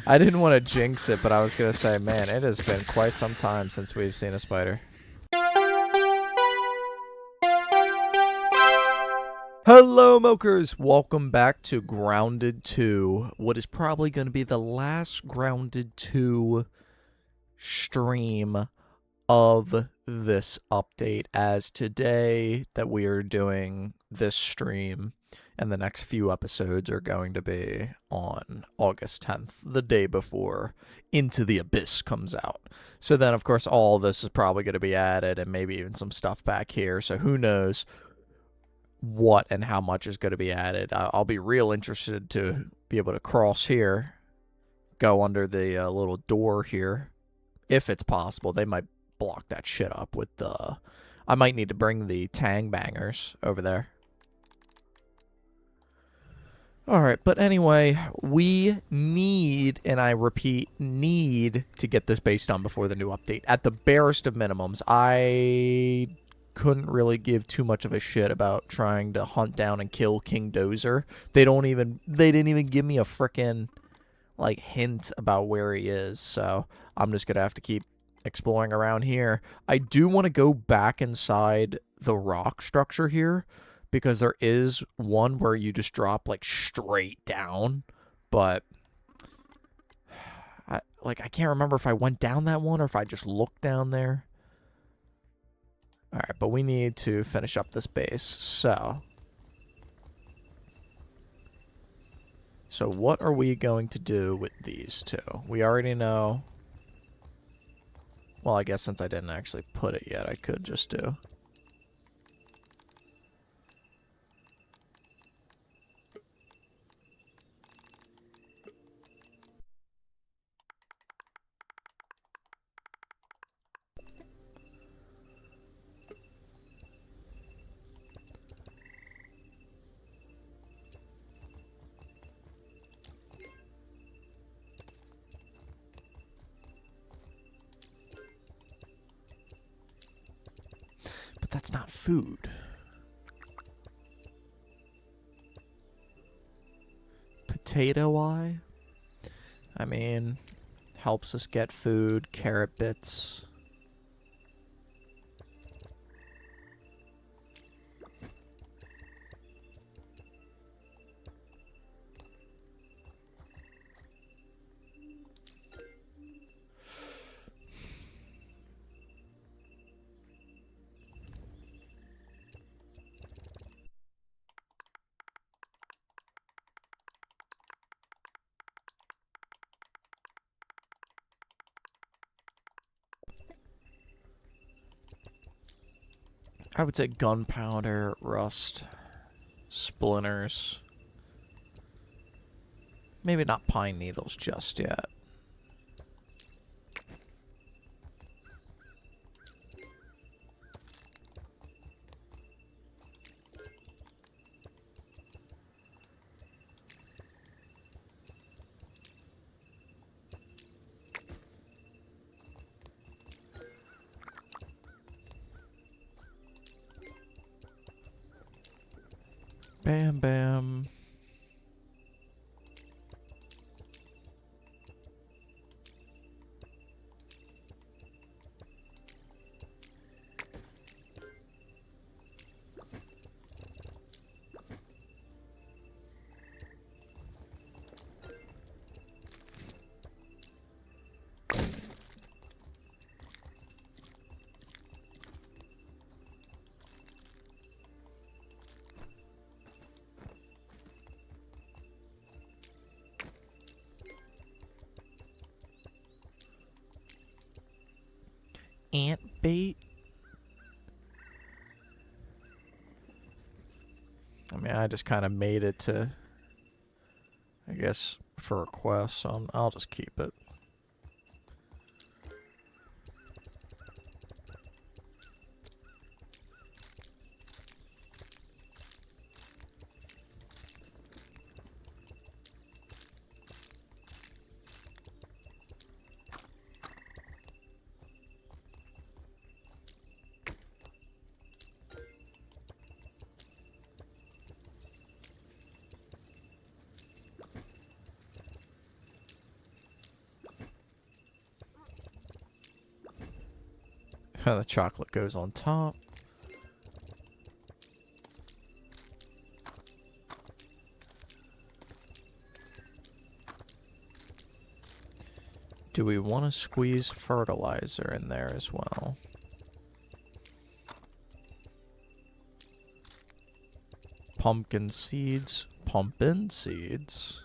I didn't want to jinx it, but I was going to say, man, it has been quite some time since we've seen a spider. Hello, Mokers! Welcome back to Grounded 2. What is probably going to be the last Grounded 2 stream of this update, as today that we are doing this stream and the next few episodes are going to be on August 10th, the day before Into the Abyss comes out. So then, of course, all this is probably going to be added and maybe even some stuff back here. So who knows what and how much is going to be added. I'll be real interested to be able to cross here, go under the little door here, if it's possible. They might block that shit up with the... I might need to bring the tang bangers over there. Alright, but anyway, we need, and I repeat, need to get this base done before the new update. At the barest of minimums, I couldn't really give too much of a shit about trying to hunt down and kill King Dozer. They didn't even give me a frickin' like hint about where he is, so I'm just gonna have to keep exploring around here. I do want to go back inside the rock structure here, because there is one where you just drop like straight down, but I can't remember if I went down that one or if I just looked down there. Alright, but we need to finish up this base, so what are we going to do with these two? We already know. Well, I guess since I didn't actually put it yet, I could just do. But that's not food. Potato eye? I mean, helps us get food, carrot bits. I would say gunpowder, rust, splinters. Maybe not pine needles just yet. Bam, bam. Ant bait? I mean, I just kind of made it to, I guess, for requests, so I'll just keep it. The chocolate goes on top. Do we want to squeeze fertilizer in there as well? Pumpkin seeds. Pumpkin seeds.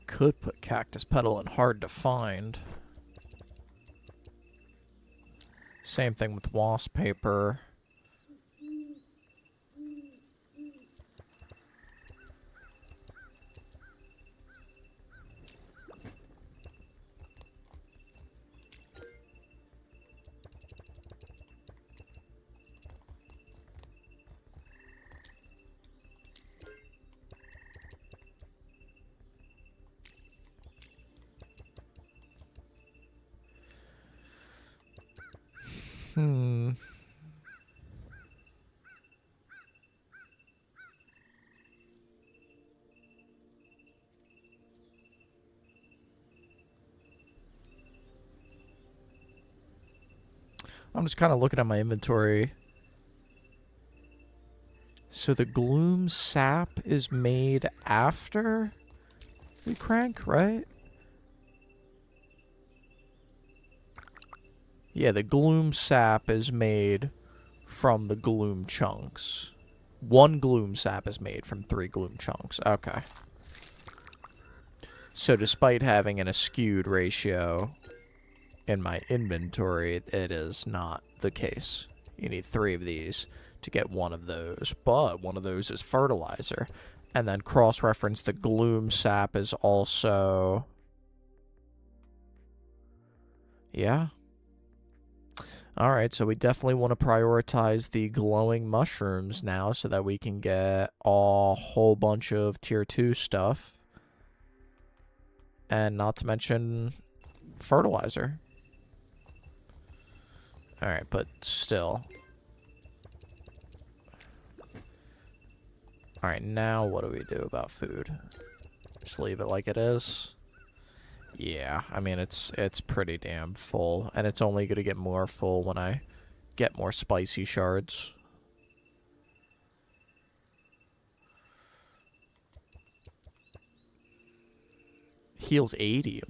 Could put cactus petal in hard to find. Same thing with wasp paper. I'm just kind of looking at my inventory. So the gloom sap is made after we crank, right? Yeah, the gloom sap is made from the gloom chunks. 1 gloom sap is made from 3 gloom chunks. Okay. So despite having an askewed ratio in my inventory, it is not the case. You need 3 of these to get 1 of those, but 1 of those is fertilizer. And then cross-reference the gloom sap is also... Yeah. Alright, so we definitely want to prioritize the glowing mushrooms now so that we can get a whole bunch of tier 2 stuff. And not to mention fertilizer. Alright, but still. Alright, now what do we do about food? Just leave it like it is? Yeah, I mean, it's pretty damn full. And it's only going to get more full when I get more spicy shards. Heals 80.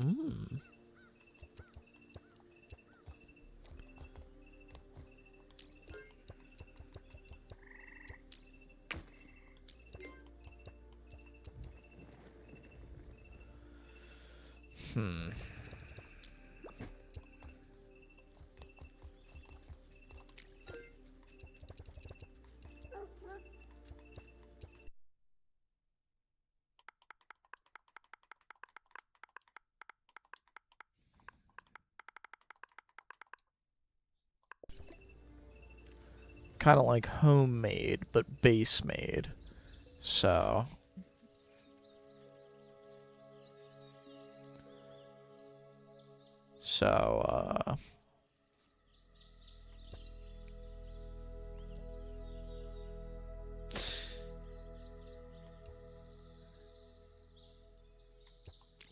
Kind of like homemade, but base made. So...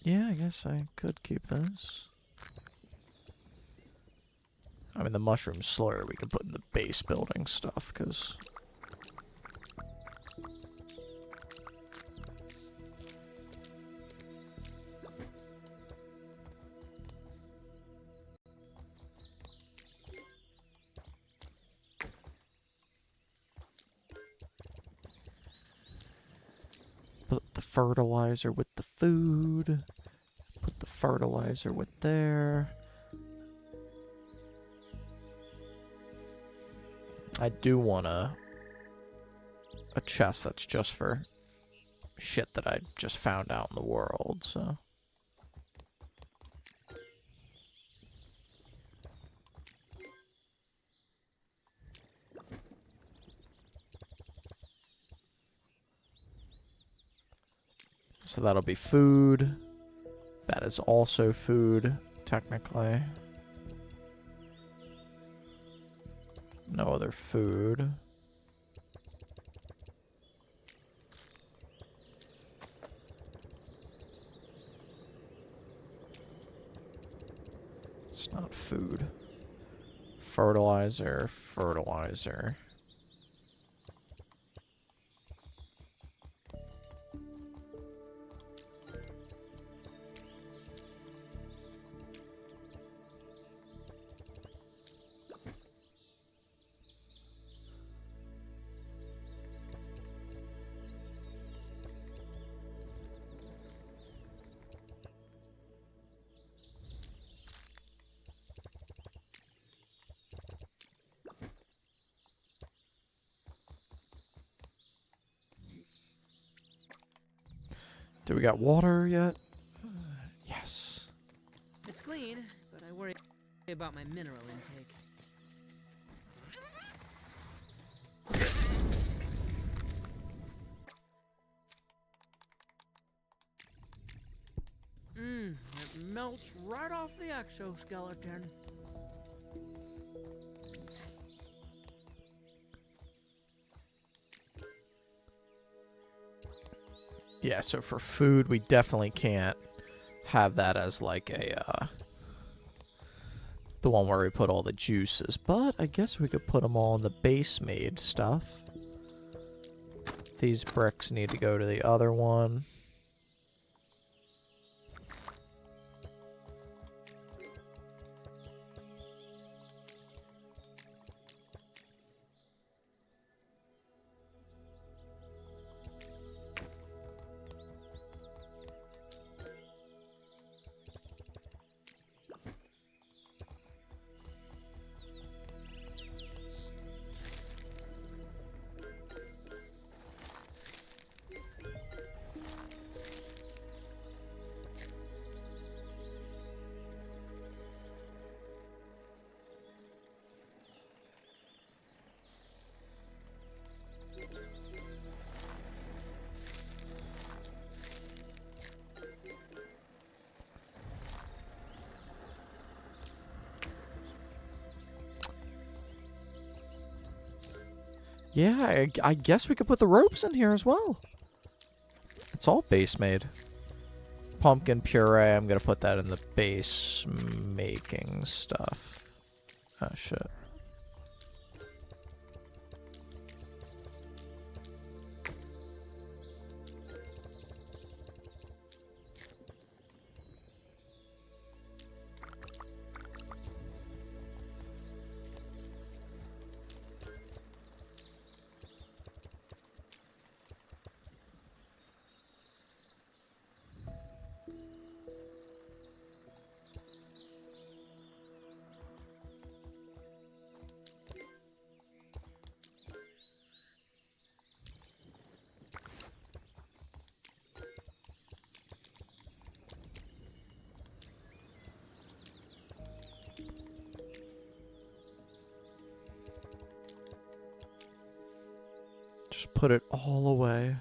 yeah, I guess I could keep those. I mean, the mushroom slurry we can put in the base building stuff, because... Put the fertilizer with the food. Put the fertilizer with there. I do want a chest that's just for shit that I just found out in the world, so... So that'll be food. That is also food, technically. No other food. It's not food. Fertilizer, fertilizer. Do we got water yet? Yes. It's clean, but I worry about my mineral intake. It melts right off the exoskeleton. Yeah, so for food, we definitely can't have that as like a, the one where we put all the juices. But I guess we could put them all in the base made stuff. These bricks need to go to the other one. Yeah, I guess we could put the ropes in here as well. It's all base made. Pumpkin puree, I'm going to put that in the base making stuff. Oh, shit. Just put it all away.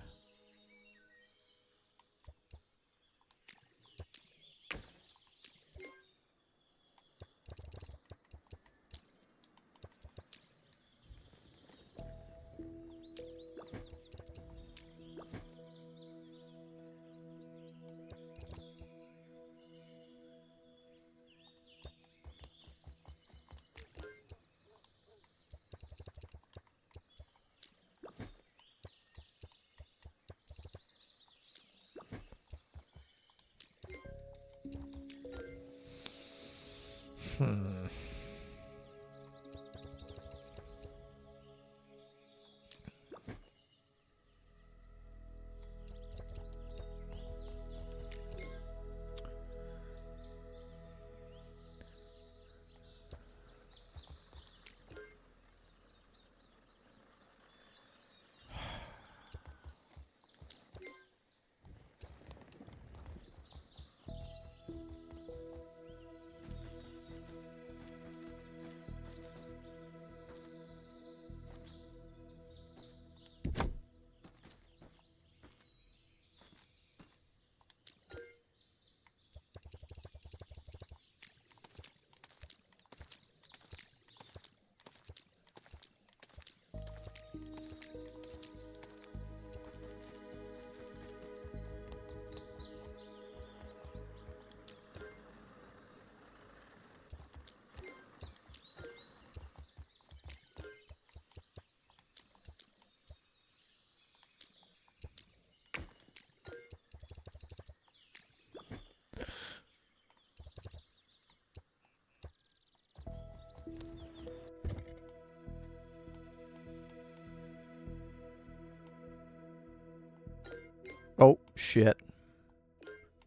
Oh, shit.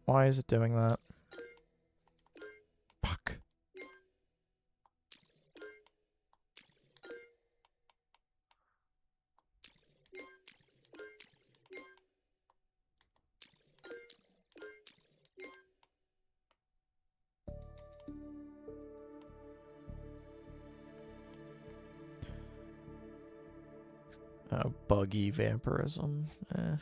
Why is it doing that? Fuck. Buggy vampirism. Eh.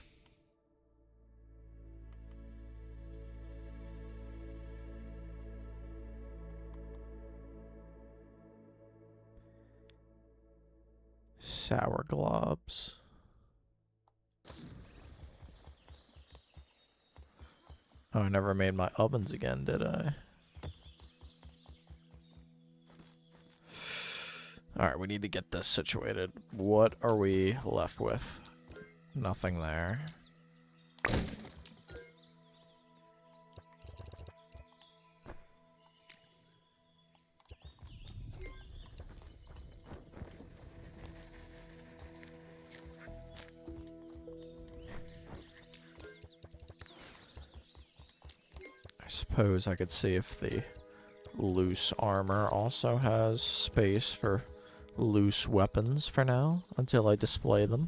Sour globs. Oh, I never made my ovens again, did I? Alright, we need to get this situated. What are we left with? Nothing there. I suppose I could see if the loose armor also has space for loose weapons for now, until I display them.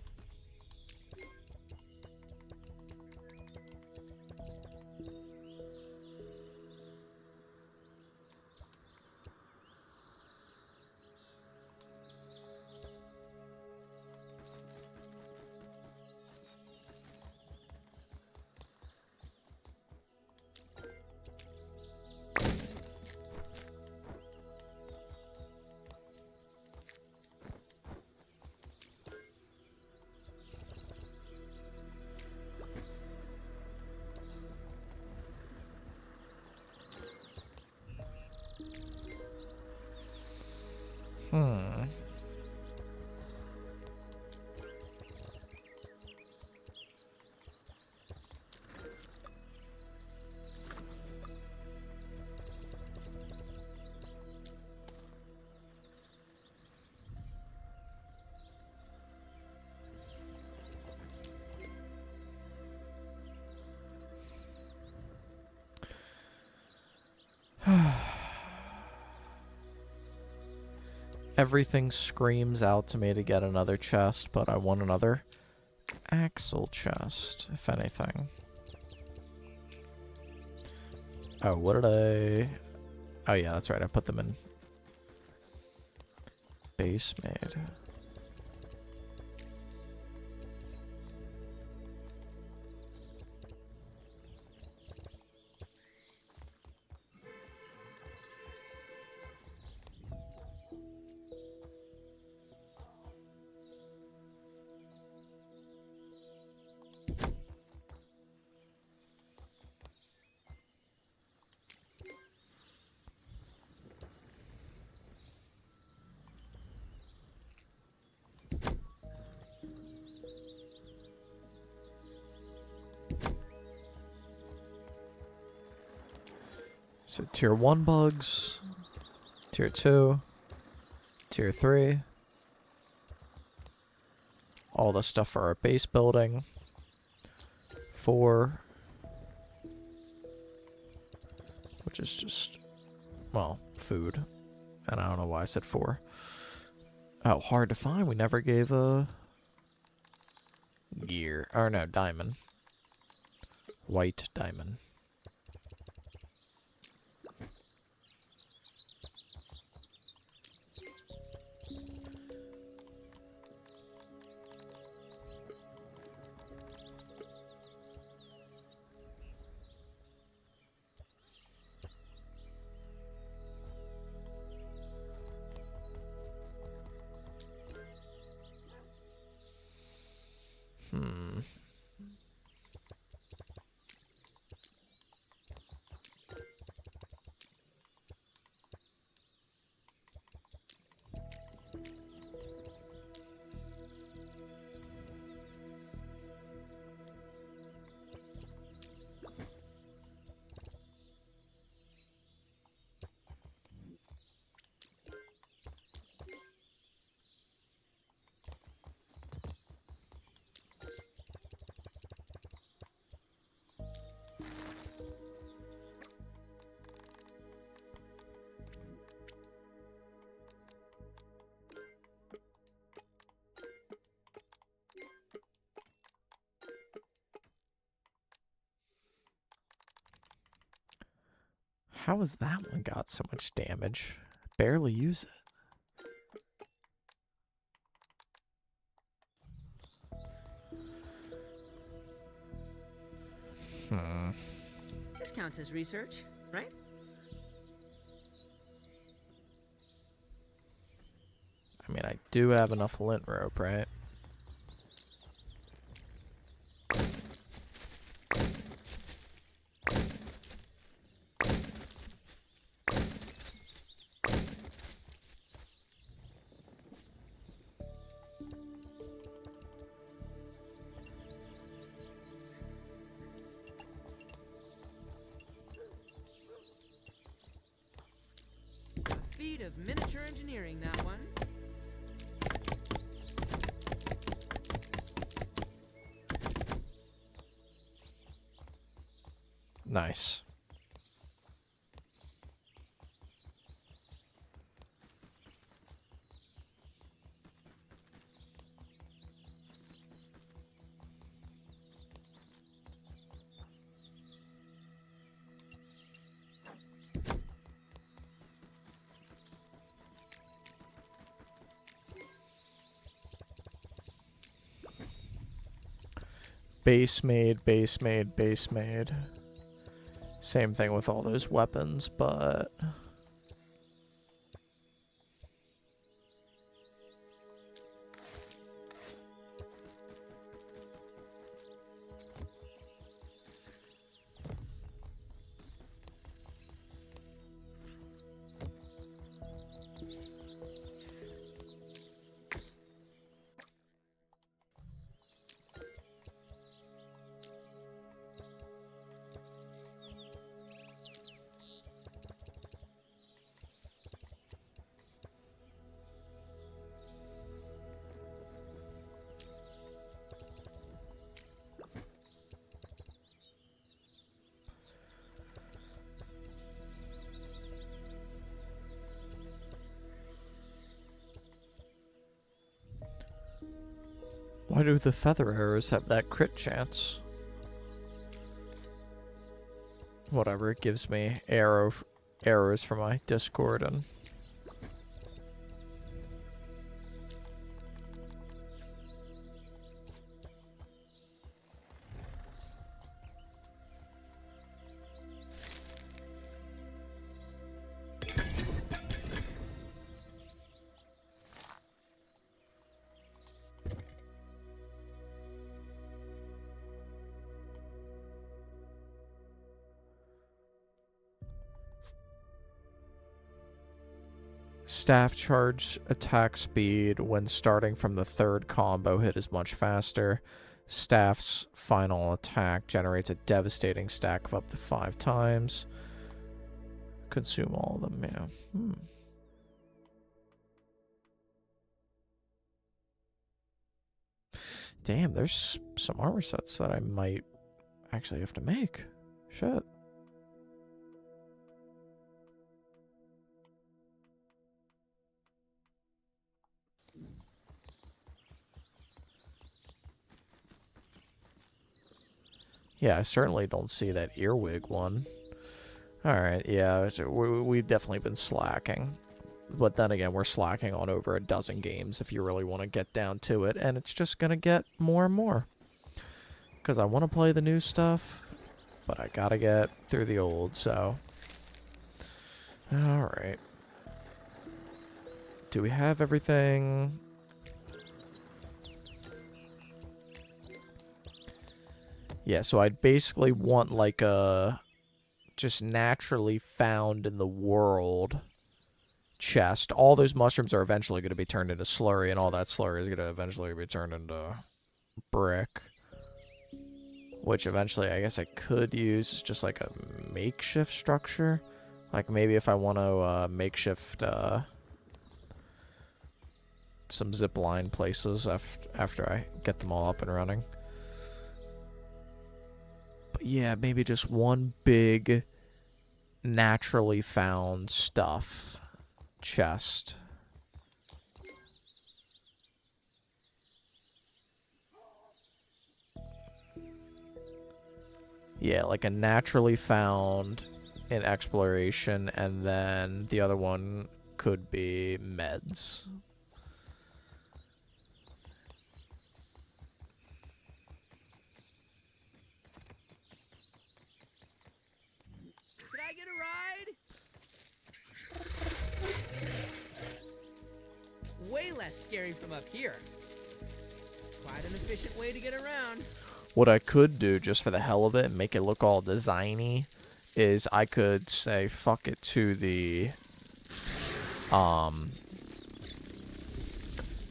Hmm. Everything screams out to me to get another chest, but I want another axle chest, if anything. Oh, what did I... Oh yeah, that's right, I put them in base made. So tier 1 bugs, tier 2, tier 3. All the stuff for our base building. 4. Which is just, well, food. And I don't know why I said 4. Oh, hard to find. We never gave a gear. Or no, diamond. White diamond. How has that one got so much damage? Barely use it. This counts as research, right? I mean, I do have enough lint rope, right? A feat of miniature engineering, that one. Nice. Base made, base made, base made. Same thing with all those weapons, but... Why do the feather arrows have that crit chance? Whatever, it gives me arrows for my Discord and... Staff charge attack speed when starting from the third combo hit is much faster. Staff's final attack generates a devastating stack of up to 5 times. Consume all of them, yeah. Damn, there's some armor sets that I might actually have to make. Shit. Yeah, I certainly don't see that earwig one. Alright, yeah, so we've definitely been slacking. But then again, we're slacking on over a dozen games if you really want to get down to it, and it's just going to get more and more. Because I want to play the new stuff, but I gotta get through the old, so... Alright. Do we have everything? Yeah, so I'd basically want like a just naturally found in the world chest. All those mushrooms are eventually going to be turned into slurry, and all that slurry is going to eventually be turned into brick. Which eventually I guess I could use as just like a makeshift structure. Like maybe if I want to makeshift some zip line places after I get them all up and running. But yeah, maybe just one big naturally found stuff chest. Yeah, like a naturally found in exploration, and then the other one could be meds. Could I get a ride? Way less scary from up here. Quite an efficient way to get around. What I could do, just for the hell of it, and make it look all designy, is I could say fuck it to the I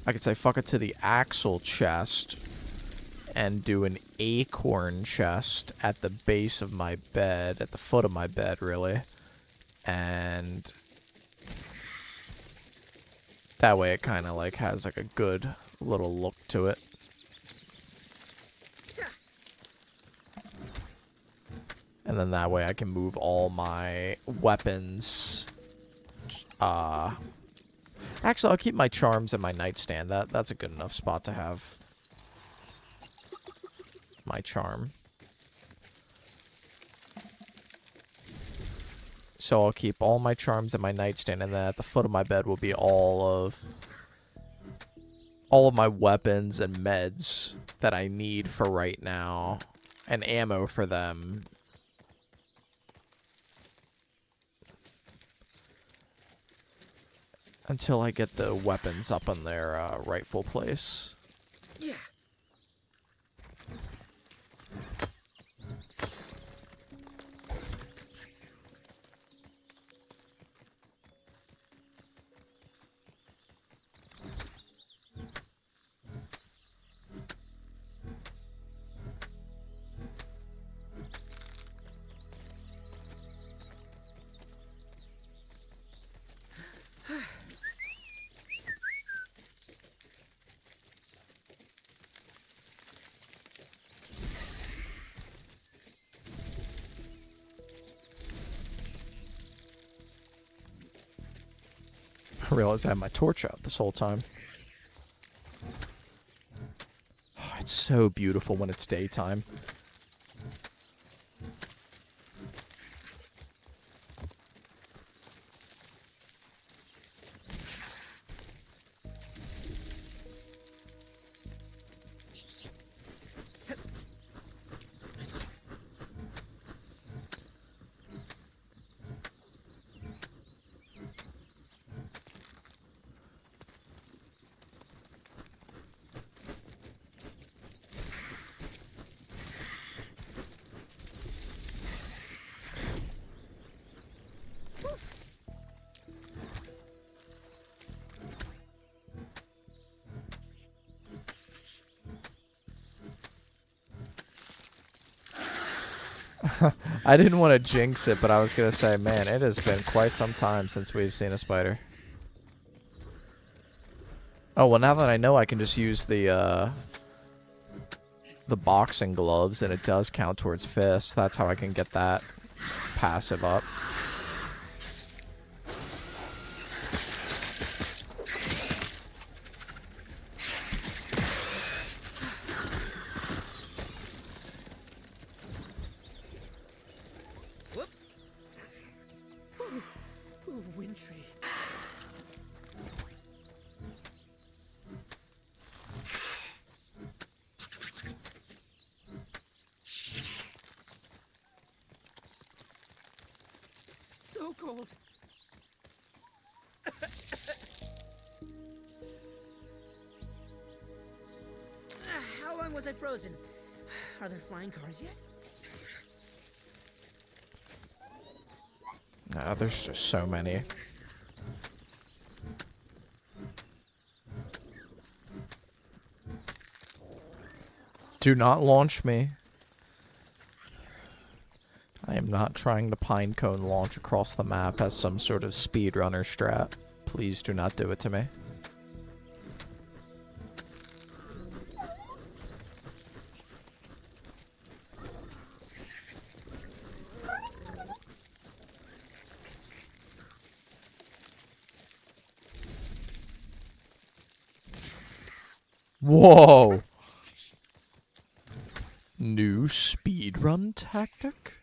could say fuck it to the axle chest and do an acorn chest at the base of my bed, at the foot of my bed, really. And that way it kind of like has like a good little look to it. And then that way I can move all my weapons. Actually, I'll keep my charms in my nightstand. That's a good enough spot to have my charm. So I'll keep all my charms in my nightstand, and then at the foot of my bed will be all of my weapons and meds that I need for right now, and ammo for them. Until I get the weapons up in their rightful place. Yeah. I realized I had my torch out this whole time. Oh, it's so beautiful when it's daytime. I didn't want to jinx it, but I was going to say, man, it has been quite some time since we've seen a spider. Oh, well, now that I know I can just use the boxing gloves, and it does count towards fists. That's how I can get that passive up. Whoop. Ooh, wintry. So cold. How long was I frozen? Are there flying cars yet? There's just so many. Do not launch me. I am not trying to pinecone launch across the map as some sort of speedrunner strat. Please do not do it to me. Whoa! New speedrun tactic?